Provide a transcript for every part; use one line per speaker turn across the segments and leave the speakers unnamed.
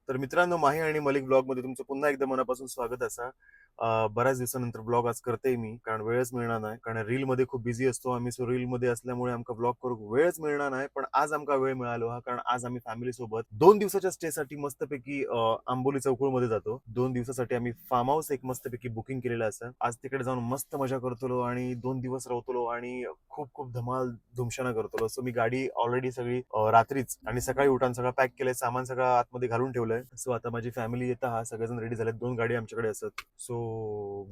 तर मित्रांनो, माही आणि मलिक ब्लॉग मध्ये तुमचं पुन्हा एकदा मनापासून स्वागत असा. बऱ्याच दिवसानंतर ब्लॉग आज करते मी, कारण वेळच मिळणार नाही, कारण रील मध्ये खूप बिझी असतो आम्ही. सो रील मध्ये असल्यामुळे आमका ब्लॉग करूक वेळच मिळणार नाही. पण आज आमका वेळ मिळालो हा, कारण आज आम्ही फॅमिली सोबत 2 दिवसाच्या स्टे साठी मस्तपैकी आंबोली चौकुळ मध्ये जातो. 2 दिवसासाठी आम्ही फार्म हाऊस एक मस्तपैकी बुकिंग केलेलं असं. आज तिकडे जाऊन मस्त मजा करतो आणि 2 दिवस राहतो आणि खूप खूप धमाल धुमशाना करतो. सो मी गाडी ऑलरेडी सगळी रात्रीच आणि सकाळी उठान सगळं पॅक केलंय, सामान सगळं आतमध्ये घालून ठेवलंय. सो आता माझी फॅमिली येतं हा, सगळेजण रेडी झालेत. 2 गाडी आमच्याकडे असत. सो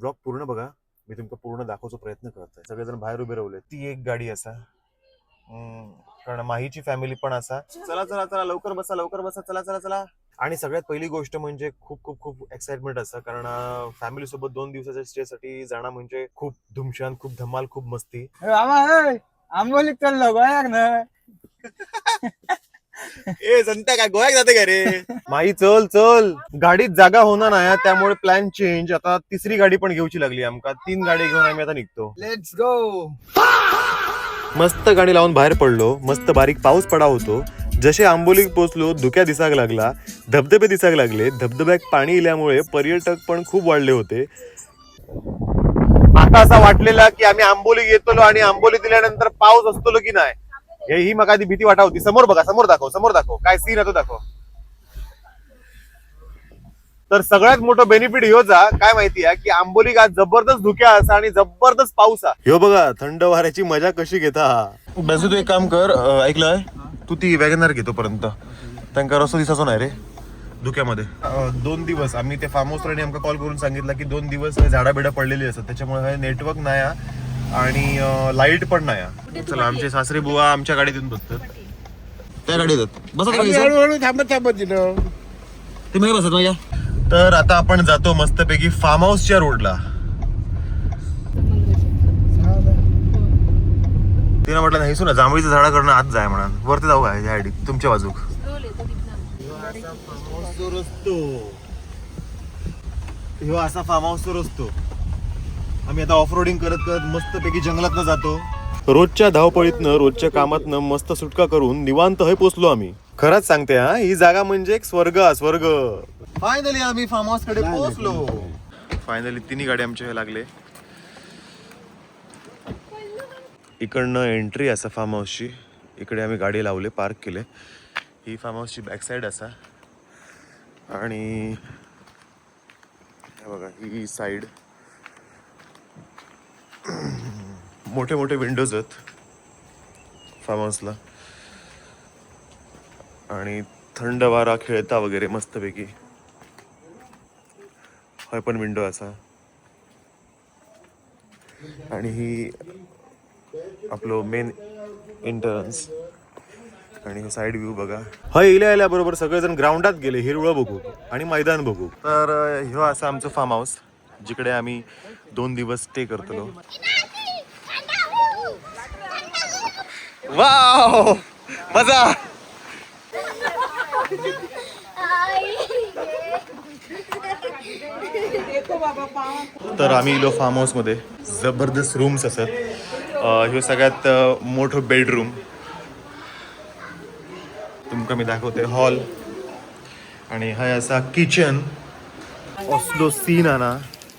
ब्लॉग पूर्ण बघा, मी तुमका पूर्ण दाखवचा प्रयत्न करतोय. सगळेजण बाहेर उभे राहिले. ती एक गाडी असा, कारण माहीची फॅमिली पण असा. चला चला चला, लवकर बसा लवकर बसा, चला चला चला. आणि सगळ्यात पहिली गोष्ट म्हणजे खूप खूप खूप एक्साइटमेंट असं, कारण फॅमिली सोबत 2 दिवसाच्या स्टे साठी जाणं म्हणजे खूप धुमशान, खूप धमाल, खूप मस्ती.
आंबोलीत चाललो गोयाक ना.
ए संत्या, काय गोव्यात जाते का रे? माई चल चल, गाडीत जागा होणार नाही, त्यामुळे प्लॅन चेंज. आता तिसरी गाडी पण घेऊची लागली आमका. 3 गाडी घेऊन आम्ही आता निघतो.
Let's go.
मस्त गाडी लावून बाहेर पडलो. मस्त बारीक पाऊस पडा होतो. जसे आंबोलीत पोहोचलो, धुक्या दिसाक लागला, धबधबे दिसाक लागले. धबधब्यात पाणी इल्यामुळे पर्यटक पण खूप वाढले होते. आता असं वाटलेला की आम्ही आंबोली येतो आणि आंबोली दिल्यानंतर पाऊस असतो की नाही, ही मग आधी भीती वाटा होती. समोर बघा, समोर दाखव, समोर दाखव, काय सीन आहे तो दाखव. तर सगळ्यात मोठं बेनिफिट ह्योचा काय माहितीये की आंबोली आज जबरदस्त धुक्या असा आणि जबरदस्त पाऊस आहे. ह्यो बघा थंड वाऱ्याची मजा कशी घेता. बसू तू एक काम कर, ऐकलंय तू ती वॅगनर घेतो पर्यंत त्यांना रस्तो दिसायचो नाही रे धुक्यामध्ये. 2 दिवस आम्ही ते फार्म हाऊसवर आमका कॉल करून सांगितलं की 2 दिवस झाडा बिडा पडलेली असतात, त्याच्यामुळे नेटवर्क नाही आणि लाईट पण नाही. चला, आमचे सासरे बुवा आमच्या गाडीत येऊन बसतात. त्या गाडीत येतात. बसा
हळूहळू थांबत थांबत दिलं.
ते मागे बसत माझ्या. तर आता आपण जातो मस्तपैकी फार्म हाऊसच्या रोडला. तिला म्हटलं नाही सुना, जांभळीचं झाडा करणं आज जाय म्हणा, वरती जाऊ काय ह्या तुमच्या बाजूक. ह्यो असा फार्म हाऊसवर असतो. आम्ही आता ऑफ रोडिंग करत करत मस्तपैकी जंगलातनं जातो. रोजच्या धावपळीतनं, रोजच्या कामातनं मस्त सुटका करून निवांत हे पोचलो आम्ही. खरंच सांगते हा, ही जागा म्हणजे एक स्वर्ग स्वर्ग. फायनली आम्ही फार्म हाऊस कडे पोहोचलो. फायनली 3 गाडी आमच्या लागले. इकडनं एंट्री असा फार्म हाऊसची. इकडे आम्ही गाडी लावले, पार्क केले. ही फार्म हाऊसची बॅक साईड असा आणि हे बघा ही साईड. मोठे मोठे विंडोज आहेत फार्म हाऊसला आणि थंड वारा खेळता वगैरे मस्तपैकी. हा पण विंडो असा आणि ही आपलं मेन एंट्रन्स आणि साइड व्ह्यू बघा. इल्या बरोबर सगळेजण ग्राउंडात गेले, हिरवळ बघू आणि मैदान बघू. तर ह्यो असं आमचं फार्म हाऊस, जिकडे आम्ही 2 दिवस स्टे करतो. वाव मजा. तर आम्ही इलो फार्म हाऊस मध्ये. जबरदस्त रूम्स असत. ह्यो सगळ्यात मोठं बेडरूम तुमका मी दाखवते. हॉल आणि हा असा किचन. असलो सीन आहे ना,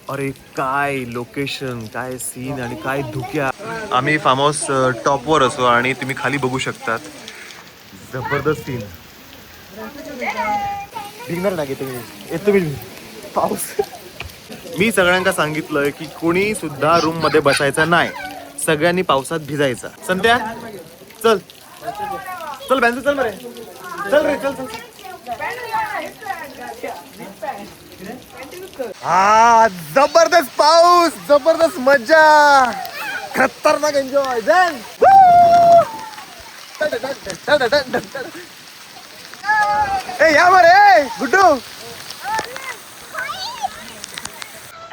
अरे काय लोकेशन, काय सीन आणि काय धुक्या. आम्ही फार्म हाऊस टॉपवर असो आणि तुम्ही खाली बघू शकतात. जबरदस्त सीन. भिगणार ना तुम्ही, येतो मी पाऊस. मी सगळ्यांना सांगितलंय की कोणी सुद्धा रूम मध्ये बसायचं नाही, सगळ्यांनी पावसात भिजायचा. संत्या चल चल बँजू चल मरे, चल रे चल चल. हा जबरदस्त पाऊस, जबरदस्त मजा, खतरनाक एन्जॉय. ए या बरे गुड्डू.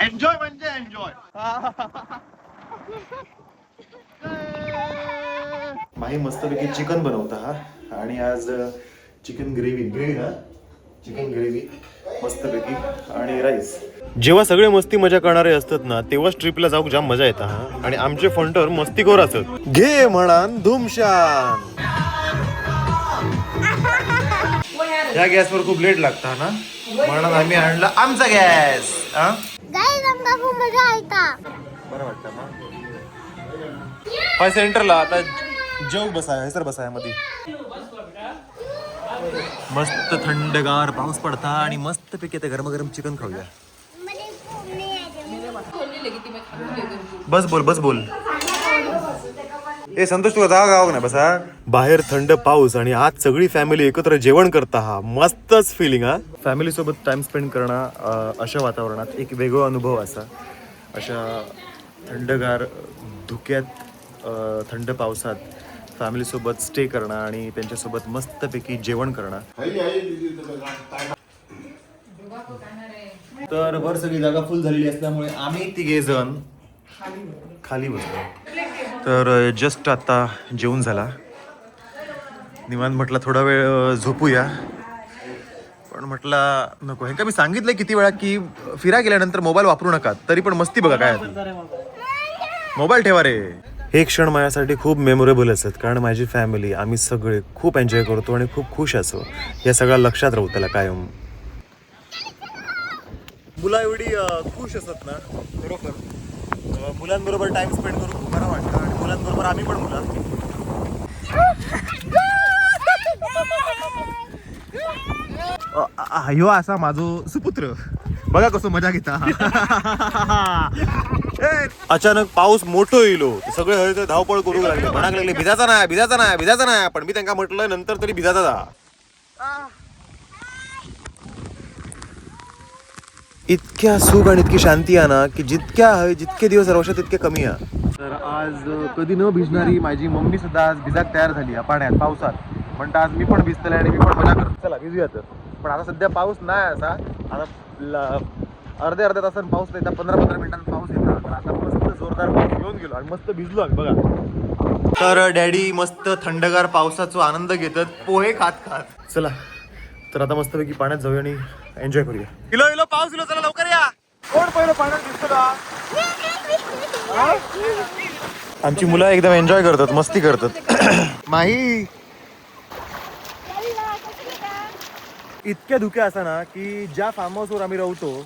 एन्जॉय म्हणजे एन्जॉय. माही मस्तपैकी चिकन बनवता हा, आणि आज चिकन ग्रेव्ही ना, चिकन ग्रेव्ही मस्तपैकी आणि राईस. जेव्हा सगळे मस्ती मजा करणारे असतात ना, तेव्हाच ट्रिपला जाऊ जाम मजा येतात हा. आणि आमचे फंटर मस्तीखोर असत. घे म्हणान धुमशान. या गॅसवर खूप लेट लागता ना, म्हणून आम्ही आणला आमचा गॅस.
गाईज आमका खूप मजा येता.
बरं वाटतं ना. हाय सेंटरला आता जेव बसाय सर बसाय मध्ये. मस्त थंडगार पाऊस पडता आणि मस्त पैकी ते गरम गरम चिकन खाऊया.
मला खूप नाही आहे.
बस बोल. ए संतोष तुला जागा गाव ना बसा. बाहेर थंड पाऊस आणि आज सगळी फॅमिली एकत्र जेवण करता. हा मस्तच फिलिंग. हा फॅमिली सोबत टाइम स्पेंड करणं अशा वातावरणात एक वेगळा अनुभव असा. अशा थंडगार धुक्यात थंड पावसात फॅमिली सोबत स्टे करणं आणि त्यांच्यासोबत मस्तपैकी जेवण करणं. तर वर सगळी जागा फुल झालेली असल्यामुळे आम्ही तिघे जण खाली बसलो. तर जस्ट आता जेवण झाला, निवांत म्हटलं थोडा वेळ झोपूया, पण म्हटलं नको. हे का मी सांगितलंय किती वेळा की फिरा गेल्यानंतर मोबाईल वापरू नका, तरी पण मस्ती बघा काय मोबाईल ठेवा रे. हे क्षण माझ्यासाठी खूप मेमोरेबल असतात, कारण माझी फॅमिली आम्ही सगळे खूप एन्जॉय करतो आणि खूप खुश असो. या सगळ्या लक्षात राहू त्याला कायम. मुलं एवढी खुश असतात ना, खरोखर मुलांबरोबर टाइम स्पेंड करून खूप बरं वाटतं आणि मुलांबरोबर आम्ही पण मुलं. ह्यो असा माझो सुपुत्र बघा कसं मजा घेता. अचानक पाऊस मोठं येलो, सगळे धावपळ करू लागले, म्हणायला लागले भिजाचा नाही. पण मी त्यांना म्हटलं नंतर तरी भिजाचा जा. इतक्या सुख आणि इतकी शांती आहे ना की जितके दिवस वर्षात तितके कमी आहे. तर आज कधी न भिजणारी माझी मम्मी सुद्धा आज भिजाक तयार झाली पाण्यात पावसात. म्हणता आज मी पण भिजतले आणि मी पण मजा करतो, चला भिजूया. तर पण आता सध्या पाऊस नाही असा. आता अर्ध्या तासात पाऊस येतात, 15 मिनिटांत पाऊस येतात. तर आता मस्त जोरदार पाऊस घेऊन गेलो आणि मस्त भिजलो आम्ही बघा. तर डॅडी मस्त थंडगार पावसाचा आनंद घेतात पोहे खात. चला तर आता मस्तपैकी पाण्यात जाऊया आणि एन्जॉय करूया. इलो पाऊस इलो, चला लवकर या. कोण पहिलं पाण्यात दिसतो का? आमची मुलं एकदम एन्जॉय करतात, मस्ती करतात. माही इतक्या धुक्या असा ना की ज्या फार्म हाऊसवर आम्ही राहतो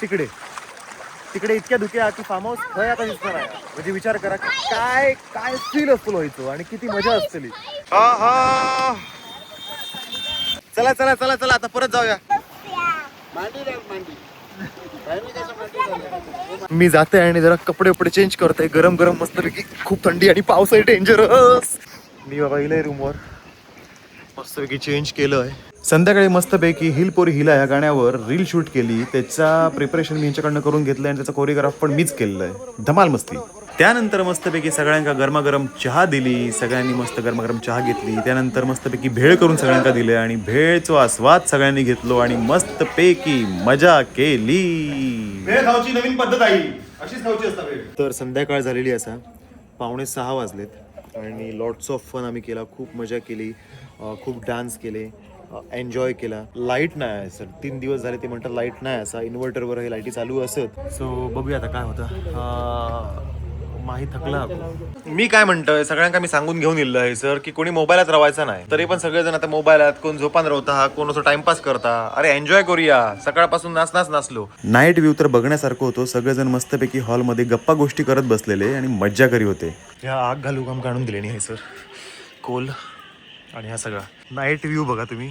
तिकडे इतक्या धुक्या की फार्म हाऊस खय आता दिसणार आहे. म्हणजे विचार करा काय फील असतो व्हायचो आणि किती मजा असतली. चला आता परत जाऊया. मी जाते आणि जरा कपडे चेंज करते. गरम मस्तपैकी, खूप थंडी आणि पाऊस आहे डेंजरस. मी बाबा इलय रूमवर मस्तपैकी चेंज केलंय. संध्याकाळी मस्तपैकी हिल पोरी हिला या गाण्यावर रील शूट केली. त्याचा प्रिपरेशन मी यांच्याकडनं करून घेतलंय आणि त्याचा कोरिओग्राफ पण मीच केलेलं आहे. धमाल मस्ती. त्यानंतर मस्तपैकी सगळ्यांका गरमागरम चहा दिली. सगळ्यांनी मस्त गरमागरम चहा घेतली. त्यानंतर मस्तपैकी भेळ करून सगळ्यांका दिले आणि भेळचा आस्वाद सगळ्यांनी घेतलो आणि मस्तपैकी मजा केली. भेळ खाऊची नवीन पद्धत आहे, अशीच खाऊची असता भेळ. तर संध्याकाळ झालेली असा, 5:45 वाजलेत आणि लॉट्स ऑफ फन आम्ही केला. खूप मजा केली, खूप डान्स केले, एन्जॉय केला. लाईट नाही आहे सर, 3 दिवस झाले ते म्हणतात लाईट नाही असा. इन्व्हर्टरवर हे लाईटी चालू असत. सो बघूया आता काय होतं. माही थकला. मी काय म्हणतोय सगळ्यांका मी सांगून घेऊन इल्ल आहे सर की कोणी मोबाईलात राहायचा नाही. तरी पण सगळेजण आता मोबाईलात, कोण झोपान राहता, कोण असं टाइमपास करता. अरे एन्जॉय करूया. सकाळपासून नाचलो. नाईट व्ह्यू तर बघण्यासारखं होतो. सगळेजण मस्तपैकी हॉलमध्ये गप्पा गोष्टी करत बसलेले आणि मज्जा करी होते. ह्या आग घालू काम काढून दिले नाही सर, कोल आणि हा सगळा नाईट व्ह्यू बघा तुम्ही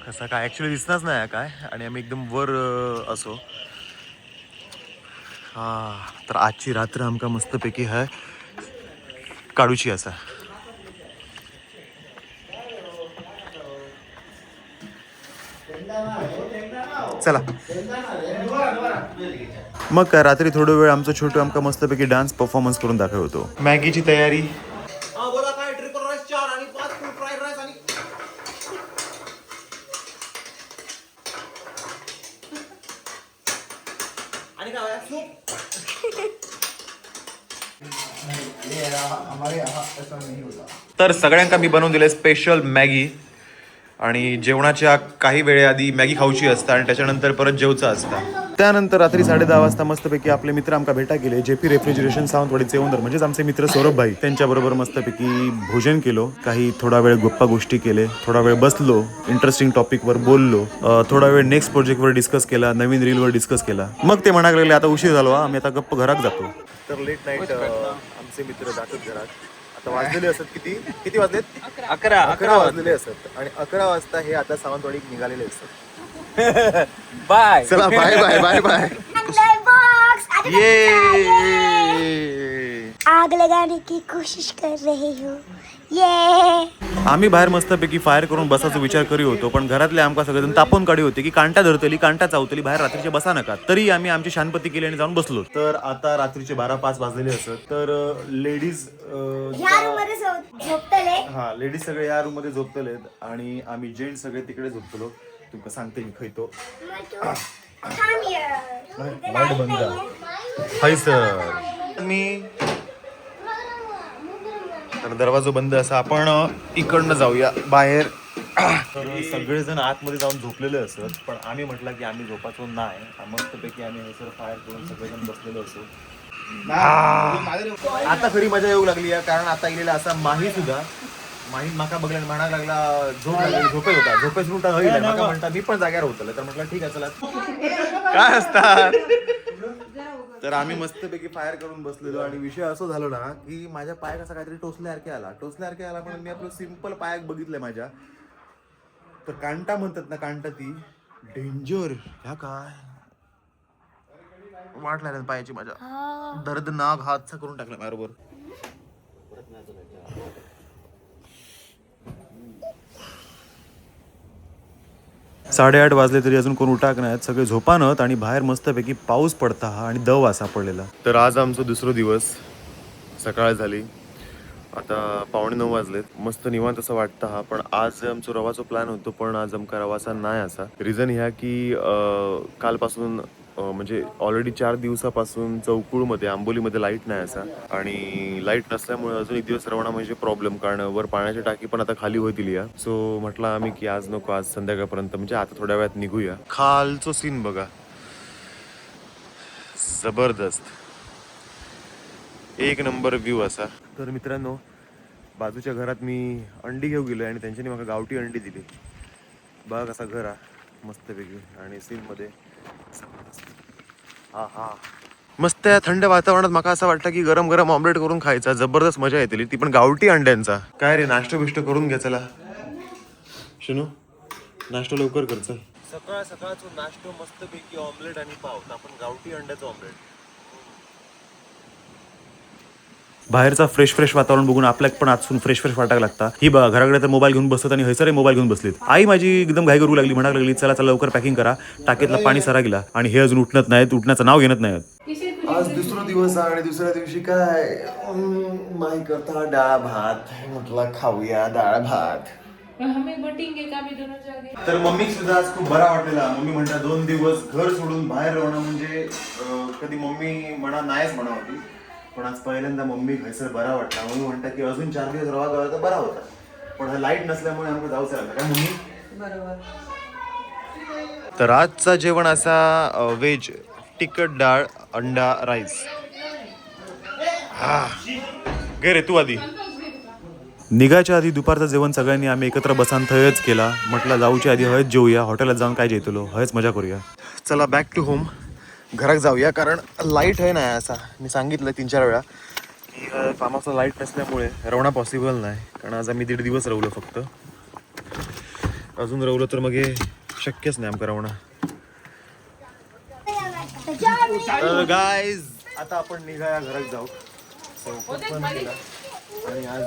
कसा. काय ऍक्च्युली दिसणारच नाही काय. आणि आम्ही एकदम वर असो. तर आजची रात्र आमका मस्तपैकी है काढूची असा. चला मग काय रात्री थोडा वेळ आमचं छोटं आमका मस्तपैकी डान्स परफॉर्मन्स करून दाखवतो. मॅगीची तयारी. तर सगळ्यांका मी बनवून दिले स्पेशल मॅगी. आणि जेवणाच्या काही वेळेआधी मॅगी खाऊची असता आणि त्याच्यानंतर परत जेवचं असता. त्यानंतर रात्री 10:30 वाजता मस्तपैकी आपले मित्र आमका भेटा गेले. जेपी रेफ्रिजरेशन सावंतवाडीचे ओनर म्हणजेच आमचे मित्र सौरभ भाई त्यांच्याबरोबर मस्तपैकी भोजन केलो. काही थोडा वेळ गप्पा गोष्टी केले, थोडा वेळ बसलो, इंटरेस्टिंग टॉपिकवर बोललो, थोडा वेळ नेक्स्ट प्रोजेक्टवर डिस्कस केला, नवीन रीलवर डिस्कस केला. मग ते म्हणायला लागले आता उशीर झालो, आम्ही आता गप्प घरात जातो. तर लेट नाईट आमचे मित्र जातात घरात. आता वाजलेले असत किती वाजलेत? 11 वाजलेले असत आणि 11 वाजता हे आता सावंतवाडीत निघालेले असतात.
बाय.
चला बाय बाय बाय बाय.
आग लगाने की कोशिश कर रही हूँ. ये
आम्ही बाहेर मस्तपैकी फायर करून बसायचा विचार करी होतो, पण घरातले आमका सगळेजण तापून काढी होते की कांटा धरतली, कांटा चावतली, बाहेर रात्रीचे बसा नका. तरी आम्ही आमची शांतपती केली आणि जाऊन बसलो. तर आता रात्रीचे 12-5 वाजलेले असत. तर लेडीज
ह्या रूम मध्ये झोपतले.
हा लेडीज सगळे या रूम मध्ये झोपतलेत आणि आम्ही जेंट्स सगळे तिकडे झोपतलो. तुमका सांगते मी खैतो लाईट बंद हाय सर. मी तर दरवाजा बंद असा. आपण इकडनं जाऊया बाहेर. तर सगळेजण आतमध्ये जाऊन झोपलेले असत, पण आम्ही म्हटलं की आम्ही झोपायचो नाही. मस्तपैकी आम्ही हे सर फायर करून सगळेजण बसलेलो असो. आता खरी मजा येऊ लागली आहे, कारण आता गेलेला असा माही सुद्धा माहीत माका बघला म्हणायला लागला झोप लागली, झोपेत होता, झोपेत उठा होईल माका म्हणता मी पण जाग्यावर होतो. तर म्हटलं ठीक आहे चला काय असतात. तर आम्ही मस्तपैकी फायर करून बसलेलो आणि विषय असं झालो ना की माझ्या पायात असा काहीतरी टोचल्यासारखे आला पण मी आपलं सिंपल पायाक बघितलंय माझ्या. तर कांटा म्हणतात ना, कांटा ती डेंजर. ह्या काय वाट लागली पायाची माझ्या, दर्दनाक हातचा करून टाकला बरोबर. 8:30 वाजले तरी अजून कोण उठाक नाहीत, सगळे झोपानत आणि बाहेर मस्तपैकी पाऊस पडता हा आणि दव असा पडलेला. तर आज आमचा दुसरा दिवस, सकाळ झाली, आता 8:45 वाजलेत. मस्त निवांत असं वाटतं हा. पण आज आमचा रवाचा प्लॅन होतो, पण आज आमका रवाचा नाही असा. रिझन ह्या की कालपासून म्हणजे ऑलरेडी 4 दिवसापासून चौकुळमध्ये आंबोलीमध्ये लाईट नाही असा, आणि लाईट नसल्यामुळे अजून एक दिवस रवणा म्हणजे प्रॉब्लेम, कारण वर पाण्याची टाकी पण आता खाली होतील या. सो म्हटलं आम्ही की आज नको, आज संध्याकाळपर्यंत म्हणजे आता थोड्या वेळात निघूया. खालचो सीन बघा, जबरदस्त, एक नंबर व्ह्यू असा. तर मित्रांनो, बाजूच्या घरात मी अंडी घेऊ गेलो आणि त्यांच्यानी मला गावठी अंडी दिली. बघा कसा घर हा मस्तपैकी, आणि सीनमध्ये हा हा मस्त आहे. थंड वातावरणात मला असं वाटतं की गरम गरम ऑमलेट करून खायचा, जबरदस्त मजा येते, ती पण गावठी अंड्यांचा. काय रे, नाश्ता बिष्ट करून घ्या चला. शुनू, नाश्ता लवकर कर चल. सकाळ सकाळचा नाश्ता मस्तपैकी ऑमलेट आणि पाव, आपण गावठी अंड्याचं ऑमलेट. बाहेरचा फ्रेश वातावरण बघून आपल्याला पण आजून फ्रेश वाटायला लागता. ही बघा, घराकडे तर मोबाईल घेऊन बसतात आणि हैसरे मोबाईल घेऊन बसलेत. आई माझी एकदम घाई करू लागली, म्हणायला लागली चला चला लवकर पॅकिंग करा, टाकीतला पाणी सरा गेला आणि हे अजून उठणत नाहीत, उठण्याचं नाव घेणत नाहीत. आज दुसरा दिवस आणि दुसऱ्या दिवशी काय माही करता डाळ भात, म्हटलं खाऊया डाळ भात. तर मम्मी सुद्धा आज खूप बरा वाटलेला. मम्मी म्हणता 2 दिवस घर सोडून बाहेर राहणं म्हणजे कधी मम्मी म्हणा नाहीच म्हणा होती, पण आज पहिल्यांदा मम्मी घरसर बरा वाटला. मम्मी म्हणतात की अजून 4 दिवस रवा गावा तर बरा होता, पण लाईट नसल्यामुळे आमचं जाऊच लागलं. काय मम्मी? बरोबर. तर आजचा जेवण असा व्हेज तिखट डाळ अंडा राईस. गे रे तू आधी. निघायच्या आधी दुपारचं जेवण सगळ्यांनी आम्ही एकत्र बसान थयच केला. म्हटलं जाऊच्या आधी हयच जेऊया, हॉटेलात जाऊन काय जेतलो, हयच मजा करूया. चला बॅक टू होम, घरात जाऊया, कारण लाईट आहे नाही असा. मी सांगितलं 3-4 वेळा की कामाचं लाईट नसल्यामुळे रवणं पॉसिबल नाही, कारण आज आम्ही 1.5 दिवस रवलो फक्त. अजून रवलं तर मग हे शक्यच नाही आमका रवणं. तर गाईज आता आपण निघाया, घरात जाऊ. आणि आज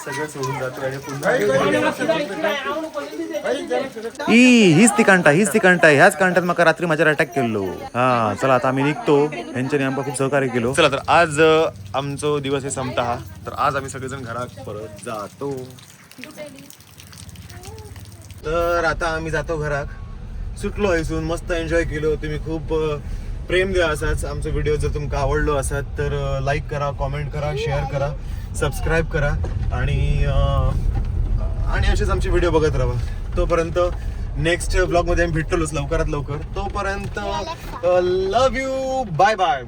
सगळं सोडून जातो आणि पुन्हा हीच ती कांटा ह्याच कांटात मका रात्री माझ्यावर अटॅक केलो. हा चला आता आम्ही निघतो, ह्यांच्यानी आमका खूप सहकार्य केलो. चला तर आज आमचा दिवस हे संपता हा. तर आज आम्ही सगळेजण घरात परत जातो. तर आता आम्ही जातो घरात. सुटलो हैसून, मस्त एन्जॉय केलो. तुम्ही खूप प्रेम द्या असाच. आमचा व्हिडिओ जर तुमका आवडलो असत तर लाईक करा, कॉमेंट करा, शेअर करा, सबस्क्राईब करा आणि आणि असेच आमचे व्हिडिओ बघत राहा. तोपर्यंत नेक्स्ट ब्लॉग मध्ये आम्ही भेटतोच लवकरात लवकर. तोपर्यंत लव्ह यू, बाय बाय.